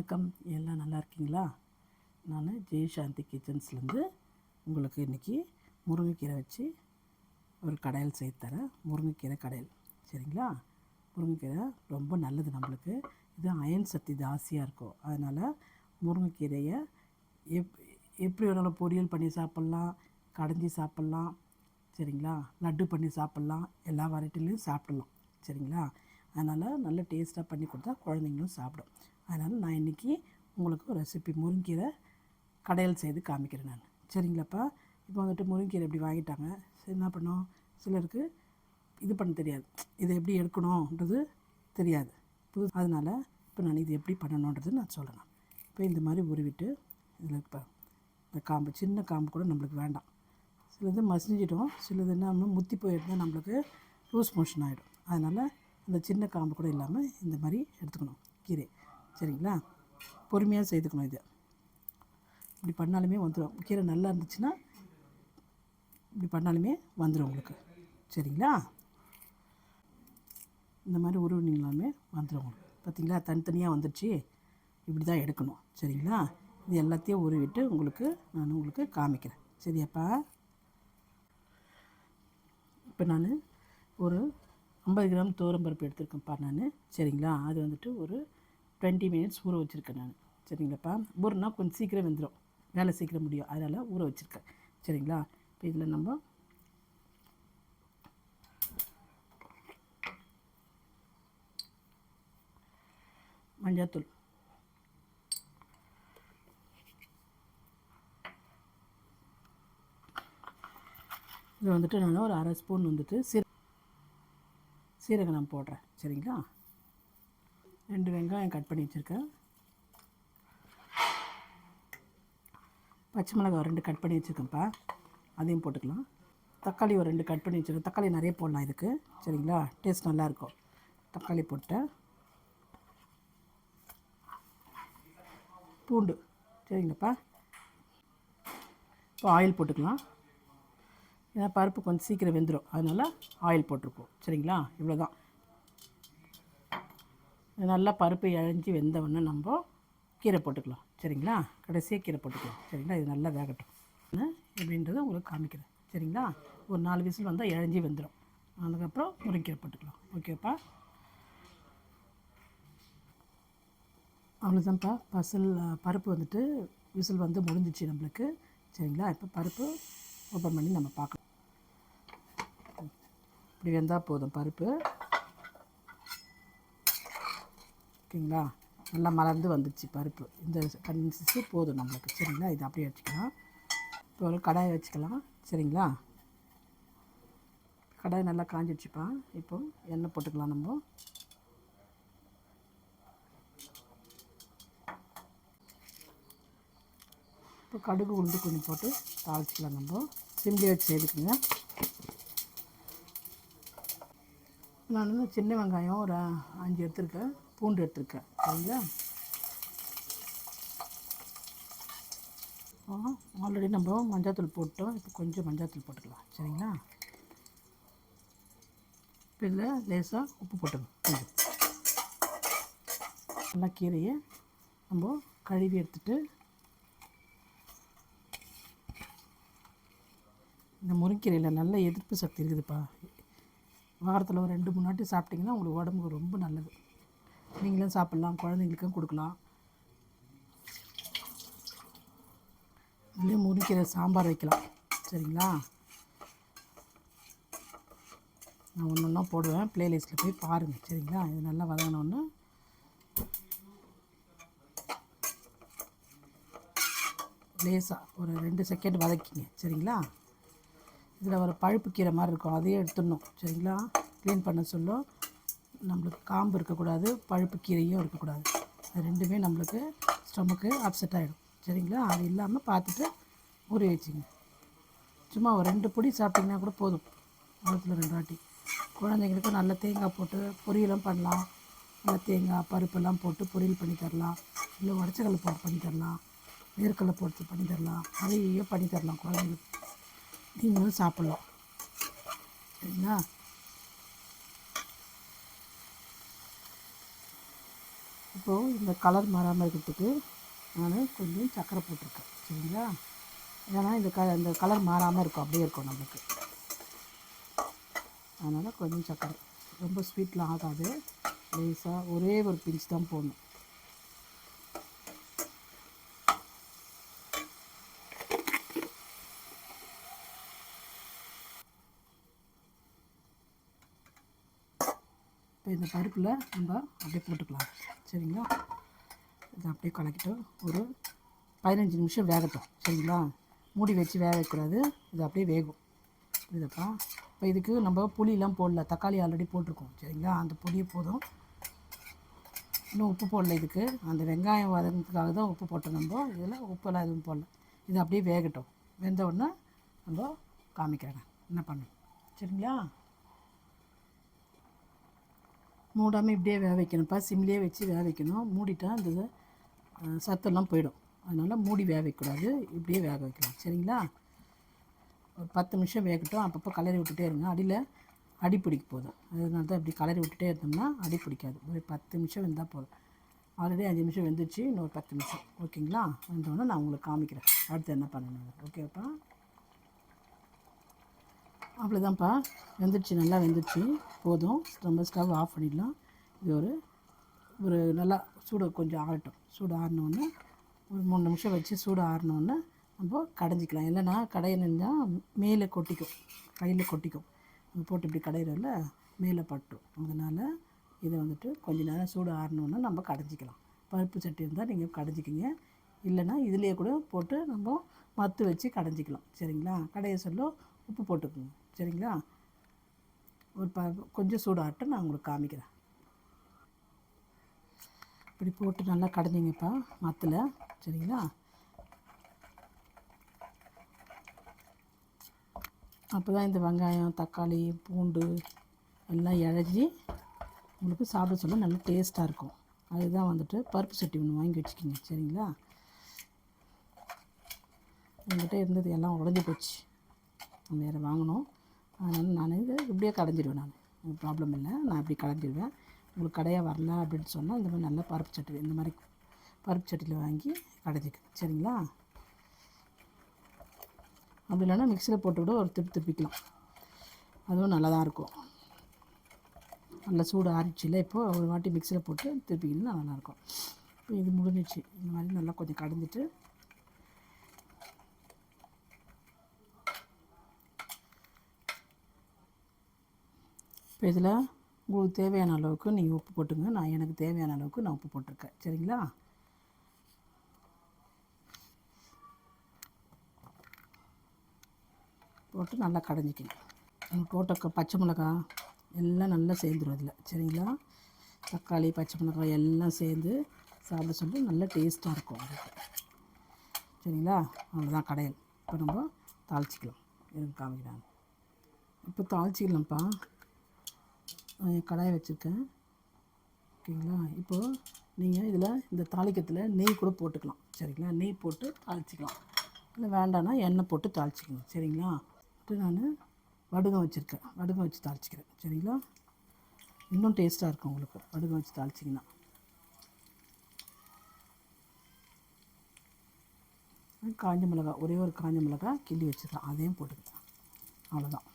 வணக்கம், எல்லாம் நல்லா இருக்கீங்களா? நான் ஜெய்சாந்தி கிச்சன்ஸ்லேருந்து உங்களுக்கு இன்றைக்கி முருங்கைக்கீரை வச்சு ஒரு கடையல் செய்து தரேன். முருங்கைக்கீரை கடையல், சரிங்களா? முருங்கைக்கீரை ரொம்ப நல்லது நம்மளுக்கு. இது அயன் சக்தி ஜாஸ்தியாக இருக்கும். அதனால் முருங்கைக்கீரையை எப்படி வேணாலும் பொரியல் பண்ணி சாப்பிட்லாம், கடைஞ்சி சாப்பிட்லாம், சரிங்களா? லட்டு பண்ணி சாப்பிட்லாம், எல்லா வெரைட்டிலையும் சாப்பிட்லாம், சரிங்களா? அதனால் நல்ல டேஸ்ட்டாக பண்ணி கொடுத்தா குழந்தைங்களும் சாப்பிடும். அதனால் நான் இன்றைக்கி உங்களுக்கு ஒரு ரெசிபி முருங்கீரை கடையல் செய்து காமிக்கிறேன் நான், சரிங்களாப்பா? இப்போ வந்துட்டு முருங்கீரை எப்படி வாங்கிட்டாங்க, என்ன பண்ணோம், சிலருக்கு இது பண்ண தெரியாது, இதை எப்படி எடுக்கணுன்றது தெரியாது அதனால் இப்போ நான் இது எப்படி பண்ணணுன்றது நான் சொல்லணும். இப்போ இந்த மாதிரி உருவிட்டு இதில் இப்போ இந்த காம்பு, சின்ன காம்பு கூட நம்மளுக்கு வேண்டாம். சிலது மசிஞ்சிடும், சிலது என்ன முத்தி போயிருந்தால் நம்மளுக்கு லூஸ் மோஷன் ஆகிடும். அதனால் இந்த சின்ன காம்பு கூட இல்லாமல் இந்த மாதிரி எடுத்துக்கணும் கீரை, சரிங்களா? பொறுமையாக செய்துக்கணும். இது இப்படி பண்ணாலுமே வந்துடும். கீரை நல்லா இருந்துச்சுன்னா இப்படி பண்ணாலுமே வந்துடும் உங்களுக்கு, சரிங்களா? இந்த மாதிரி உருவினீங்களாமே வந்துடும் உங்களுக்கு. பார்த்திங்களா, தனித்தனியாக வந்துடுச்சு. இப்படி தான் எடுக்கணும், சரிங்களா? இது எல்லாத்தையும் உருவிட்டு நான் காமிக்கிறேன், சரியாப்பா? இப்போ நான் ஒரு 50 கிராம் துவரம்பருப்பு எடுத்துருக்கேன்ப்பா நான், சரிங்களா? அது வந்துட்டு ஒரு 20 மினிட்ஸ் ஊற வச்சுருக்கேன் நான், சரிங்களாப்பா? ஊறுனா கொஞ்சம் சீக்கிரம் வெந்துடும், வேலை சீக்கிரம் முடியும், அதனால் ஊற வச்சுருக்கேன், சரிங்களா? இப்போ இதில் நம்ம மஞ்சள்தூள், இது வந்துட்டு நான் ஒரு அரை ஸ்பூன் வந்துட்டு சீரகம் நான் போடுறேன், சரிங்களா? 2 வெங்காயம் கட் பண்ணி வச்சுருக்கேன். பச்சை மிளகாய் 2 கட் பண்ணி வச்சுருக்கேன்ப்பா, அதையும் போட்டுக்கலாம். தக்காளி ஒரு 2 கட் பண்ணி வச்சுருக்கேன். தக்காளி நிறைய போடலாம் இதுக்கு, சரிங்களா? டேஸ்ட் நல்லாயிருக்கும். தக்காளி போட்டேன். பூண்டு, சரிங்களாப்பா? இப்போ ஆயில் போட்டுக்கலாம். ஏன்னா பருப்பு கொஞ்சம் சீக்கிரம் வெந்துடும், அதனால் ஆயில் போட்டிருக்கோம், சரிங்களா? இவ்வளோ தான். நல்லா பருப்பு இழஞ்சி வெந்தவொடனே நம்ம கீரை போட்டுக்கலாம், சரிங்களா? கடைசியாக கீரை போட்டுக்கலாம், சரிங்களா? இது நல்லா வேகட்டும். எப்படின்றத உங்களுக்கு காமிக்கிறேன், சரிங்களா? ஒரு 4 விசில் வந்தால் இழஞ்சி வெந்துடும். அதுக்கப்புறம் முருங்கீரை போட்டுக்கலாம், ஓகேப்பா? அவ்வளோதான்ப்பா. பருப்பு வந்துட்டு விசில் வந்து முடிஞ்சிச்சு நம்மளுக்கு, சரிங்களா? இப்போ பருப்பு ஓப்பன் பண்ணி நம்ம பார்க்கலாம். இப்படி வெந்தால் போதும் பருப்பு, ஓகேங்களா? நல்லா மலர்ந்து வந்துடுச்சு பருப்பு. இந்த கன்சிஸ்டன்சி போதும் நம்மளுக்கு, சரிங்களா? இது அப்படியே வச்சுக்கலாம். இப்போ ஒரு கடாயை வச்சுக்கலாம், சரிங்களா? கடாய் நல்லா காஞ்சிடுச்சுப்பா. இப்போ எண்ணெய் போட்டுக்கலாம் நம்ம. இப்போ கடுகு உளுந்து கொஞ்சம் போட்டு தாளிச்சிக்கலாம் நம்ம. சிம்லி வச்சு செய்துக்குங்க. நான் சின்ன வெங்காயம் ஒரு 5 எடுத்துருக்கேன், பூண்டு எடுத்துருக்கேன், சரிங்களா? ஆல்ரெடி நம்ம மஞ்சள்தூள் போட்டோம், இப்போ கொஞ்சம் மஞ்சள்தூள் போட்டுக்கலாம், சரிங்களா? இப்போ இதில் லேசாக உப்பு போட்டுக்கணும். நல்லா கீரையை நம்ம கழுவி எடுத்துகிட்டு, இந்த முருங்கீரையில் நல்ல எதிர்ப்பு சக்தி இருக்குதுப்பா. வாரத்தில் ஒரு 2-3 வாட்டி சாப்பிட்டிங்கன்னா உங்களுக்கு உடம்புக்கு ரொம்ப நல்லது. நீங்களும் சாப்பிட்லாம், குழந்தைங்களுக்கும் கொடுக்கலாம். இதுலேயும் முருங்கீரை சாம்பார் வைக்கலாம், சரிங்களா? நான் ஒன்று ஒன்றா போடுவேன், ப்ளேலிஸ்ட்டில் போய் பாருங்கள், சரிங்களா? இது நல்லா வதங்கினோன்னு லேசாக ஒரு 2 செகண்ட் வதக்கிங்க, சரிங்களா? இதில் ஒரு பழுப்பு கீரை மாதிரி இருக்கும், அதையே எடுத்துடணும், சரிங்களா? க்ளீன் பண்ண சொல்லும். நம்மளுக்கு காம்பு இருக்கக்கூடாது, பழுப்பு கீரையும் இருக்கக்கூடாது. அது ரெண்டுமே நம்மளுக்கு ஸ்டொமக்கு அப்செட் ஆகிடும், சரிங்களா? அது இல்லாமல் பார்த்துட்டு ஊறி வச்சுங்க. சும்மா ஒரு 2 பொடி சாப்பிட்டிங்கன்னா கூட போதும், வாரத்தில் 2 வாட்டி. குழந்தைங்களுக்கு நல்ல தேங்காய் போட்டு பொரியலும் பண்ணலாம். நல்ல தேங்காய் பருப்பெல்லாம் போட்டு பொரியல் பண்ணி தரலாம், இல்லை உடச்சக்கடலை போட்டு பண்ணி தரலாம், வேர்க்கடலை போட்டு பண்ணி தரலாம், நிறைய பண்ணி தரலாம் குழந்தைங்களுக்கு. நீங்களும் சாப்பிட்லாம், சரிங்களா? இப்போது இந்த கலர் மாறாமல் இருக்கிறதுக்கு நான் கொஞ்சம் சர்க்கரை போட்டிருக்கேன். சரிங்களா? ஏன்னா இந்த கலர் மாறாமல் இருக்கும், அப்படியே இருக்கும் நம்மளுக்கு. அதனால் கொஞ்சம் சர்க்கரை, ரொம்ப ஸ்வீட்லாம் ஆகாது, லேசாக ஒரே ஒரு பிஞ்ச் தான் போடணும். இப்போ இந்த பருப்பில் நம்ம அப்படியே போட்டுக்கலாம். சரிங்களா? இதை அப்படியே கலக்கிட்டு ஒரு 15 நிமிஷம் வேகட்டும். சரிங்களா? மூடி வச்சு வேக வைக்கக்கூடாது, இது அப்படியே வேகும். புரியுதாப்பா? இப்போ இதுக்கு நம்ம புளியெலாம் போடல, தக்காளி ஆல்ரெடி போட்டிருக்கோம். சரிங்களா? அந்த புளியே போதும். இன்னும் உப்பு போடல இதுக்கு, அந்த வெங்காயம் வதங்கிறதுக்காக தான் உப்பு போட்டோம். நம்ம இதில் உப்பெல்லாம் எதுவும் போடல. இது அப்படியே வேகட்டும். வெந்த உடனே நம்ம காமிக்கிறேங்க என்ன பண்ணணும். சரிங்களா? மூடாமல் இப்படியே வேக வைக்கணும்ப்பா, சிம்லேயே வச்சு வேக வைக்கணும். மூடிட்டா இந்த சத்தெல்லாம் போயிடும். அதனால் மூடி வேக வைக்கக்கூடாது, இப்படியே வேக வைக்கலாம். சரிங்களா? ஒரு 10 நிமிஷம் வேகட்டும். அப்பப்போ கலரி விட்டுட்டே இருங்க, அடியில் அடி பிடிக்க போதும். அதனால தான் இப்படி கலரி விட்டுட்டே இருந்தோம்னா அடி பிடிக்காது. ஒரு 10 நிமிஷம் வெந்தால் போதும். ஆல்ரெடி 5 நிமிஷம் வெந்துச்சு, இன்னொரு 10 நிமிஷம். ஓகேங்களா? வந்தோடனே நான் உங்களுக்கு காமிக்கிறேன் அடுத்து என்ன பண்ணணும். ஓகேப்பா? அவ்வளோதான்ப்பா, வெந்துடுச்சு, நல்லா வெந்துடுச்சு, போதும். நம்ம ஸ்டவ் ஆஃப் பண்ணிடலாம். இது ஒரு நல்லா சூடு கொஞ்சம் ஆகட்டும். சூடு ஆறினோடனே ஒரு 3 நிமிஷம் வச்சு சூடு ஆறினோடனே நம்ம கடைஞ்சிக்கலாம். இல்லைன்னா கடையினா மேலே கொட்டிக்கும், கையில் கொட்டிக்கும். நம்ம போட்டு இப்படி கடையிறோம்ல, மேலே பட்டும். அதனால் இதை வந்துட்டு கொஞ்சம் நேரம் சூடு ஆறினோன்னா நம்ம கடைஞ்சிக்கலாம். பருப்பு சட்டி இருந்தால் நீங்கள் கடைஞ்சிக்கிங்க, இல்லைன்னா இதிலேயே கூட போட்டு நம்ம மத்து வச்சு கடைஞ்சிக்கலாம். சரிங்களா? கடைய சொல்ல உப்பு போட்டுக்குங்க. சரிங்களா? ஒரு கொஞ்சம் சூடாகட்டும், நான் உங்களுக்கு காமிக்கிறேன். இப்படி போட்டு நல்லா கடைஞ்சிங்கப்பா மத்தில். சரிங்களா? அப்போ தான் இந்த வெங்காயம், தக்காளி, பூண்டு எல்லாம் இழஞ்சி உங்களுக்கு சாப்பிட சொல்ல நல்லா டேஸ்ட்டாக இருக்கும். அதுதான் வந்துட்டு பருப்பு சட்டி ஒன்று வாங்கி வச்சுக்கிங்க. சரிங்களா? என்கிட்ட இருந்தது எல்லாம் உடஞ்சி போச்சு, வேறு வாங்கினோம். அதனால் நான் இதை இப்படியே கடைஞ்சிடுவேன். நான் ப்ராப்ளம் இல்லை, நான் இப்படி கடைஞ்சிடுவேன். உங்களுக்கு கடையாக வரல அப்படின்னு சொன்னால் இந்த மாதிரி நல்லா பருப்பு சட்டி, இந்த மாதிரி பருப்பு சட்டியில் வாங்கி கடைஞ்சிக்கணும். சரிங்களா? அப்படி இல்லைன்னா மிக்சியில் போட்டு கூட ஒரு திருப்பிக்கலாம், அதுவும் நல்லா தான் இருக்கும். நல்லா சூடு ஆறிடுச்சுல, இப்போது ஒரு வாட்டி மிக்சியில் போட்டு திருப்பிக்கிங்கன்னா நல்லாயிருக்கும். இப்போ இது முடிஞ்சிச்சு. இந்த மாதிரி நல்லா கொஞ்சம் கடைஞ்சிட்டு இப்போ இதில் உங்களுக்கு தேவையான அளவுக்கு நீங்கள் உப்பு போட்டுங்க. நான் எனக்கு தேவையான அளவுக்கு நான் உப்பு போட்டிருக்கேன். சரிங்களா? போட்டு நல்லா கடைஞ்சிக்கணும். நீங்கள் போட்ட பச்சை மிளகா எல்லாம் நல்லா சேர்ந்துடும் இதில். சரிங்களா? தக்காளி, பச்சை மிளகாய் எல்லாம் சேர்ந்து சாப்பிட சொல்லி நல்லா டேஸ்ட்டாக இருக்கும் உங்களுக்கு. சரிங்களா? அவ்வளோதான் கடையல். இப்போ நம்ம தாளிச்சிக்கலாம். எனக்கு காமிக்கிறாங்க. இப்போ தாளிச்சிக்கலாம்ப்பா. கடாயை வச்சுருக்கேன். ஓகேங்களா? இப்போது நீங்கள் இதில் இந்த தாளிக்கத்தில் நெய் கூட போட்டுக்கலாம். சரிங்களா? நெய் போட்டு தாளிச்சிக்கலாம், இல்லை வேண்டான்னா எண்ணெய் போட்டு தாளிச்சிக்கணும். சரிங்களா? இப்போ நான் வடுகம் வச்சுருக்கேன், வடுகம் வச்சு தாளிச்சிக்கிறேன். சரிங்களா? இன்னும் டேஸ்ட்டாக இருக்கும் உங்களுக்கு வடுகம் வச்சு தாளிச்சிங்கன்னா. காஞ்ச மிளகா, ஒரே ஒரு காஞ்ச மிளகா கிள்ளி வச்சுக்கலாம், அதையும் போட்டுக்கலாம். அவ்வளோதான்.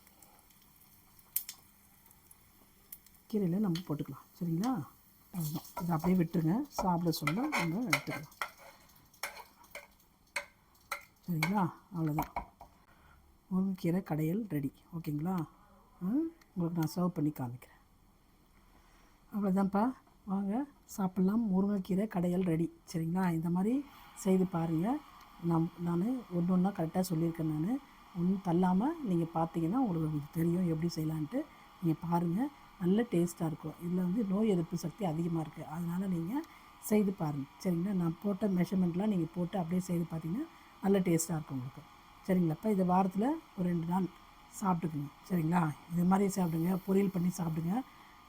கீரையில் நம்ம போட்டுக்கலாம். சரிங்களா? அதுதான். இதை அப்படியே விட்டுருங்க, சாப்பிட சொல்ல நம்ம எடுத்துக்கலாம். சரிங்களா? அவ்வளோதான், முருங்கைக்கீரை கடையல் ரெடி. ஓகேங்களா? உங்களுக்கு நான் சர்வ் பண்ணி காமிக்கிறேன். அவ்வளோதான்ப்பா, வாங்க சாப்பிட்லாம். முருங்கைக்கீரை கடையல் ரெடி. சரிங்களா? இந்த மாதிரி செய்து பாருங்கள். நான் ஒன்று ஒன்றா கரெக்டாக சொல்லியிருக்கேன். நான் ஒன்றும் தள்ளாமல் நீங்கள் பார்த்தீங்கன்னா உங்களுக்கு தெரியும் எப்படி செய்யலான்ட்டு. நீங்கள் பாருங்கள், நல்ல டேஸ்ட்டாக இருக்கும். இதில் வந்து நோய் எதிர்ப்பு சக்தி அதிகமாக இருக்குது, அதனால் நீங்கள் செய்து பாருங்கள். சரிங்களா? நான் போட்ட மெஷர்மெண்ட்லாம் நீங்கள் போட்டு அப்படியே செய்து பார்த்தீங்கன்னா நல்ல டேஸ்ட்டாக இருக்கும் உங்களுக்கு. சரிங்களாப்பா? இதை வாரத்தில் ஒரு 2 நாள் சாப்பிட்டுக்குங்க. சரிங்களா? இது மாதிரி சாப்பிடுங்க, பொரியல் பண்ணி சாப்பிடுங்க.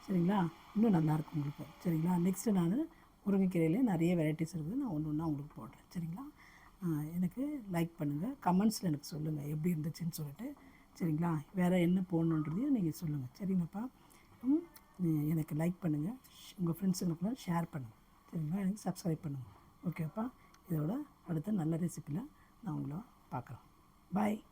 சரிங்களா? இன்னும் நல்லாயிருக்கும் உங்களுக்கு. சரிங்களா? நெக்ஸ்ட்டு நான் முருங்கைக்கீரையிலே நிறைய வெரைட்டிஸ் இருக்குது, நான் ஒன்று ஒன்றா உங்களுக்கு போடுறேன். சரிங்களா? எனக்கு லைக் பண்ணுங்கள், கமெண்ட்ஸில் எனக்கு சொல்லுங்கள் எப்படி இருந்துச்சுன்னு சொல்லிட்டு. சரிங்களா? வேறு என்ன போடணுன்றதையும் நீங்கள் சொல்லுங்கள். சரிங்களாப்பா? எனக்கு லைக் பண்ணுங்கள், உங்கள் ஃப்ரெண்ட்ஸுங்களுக்குலாம் ஷேர் பண்ணுங்கள். சரிங்களா? எனக்கு சப்ஸ்கிரைப் பண்ணுங்கள். ஓகேப்பா. இதோட அடுத்த நல்ல ரெசிப்பியில் நான் உங்களை பார்க்குறேன். பாய்.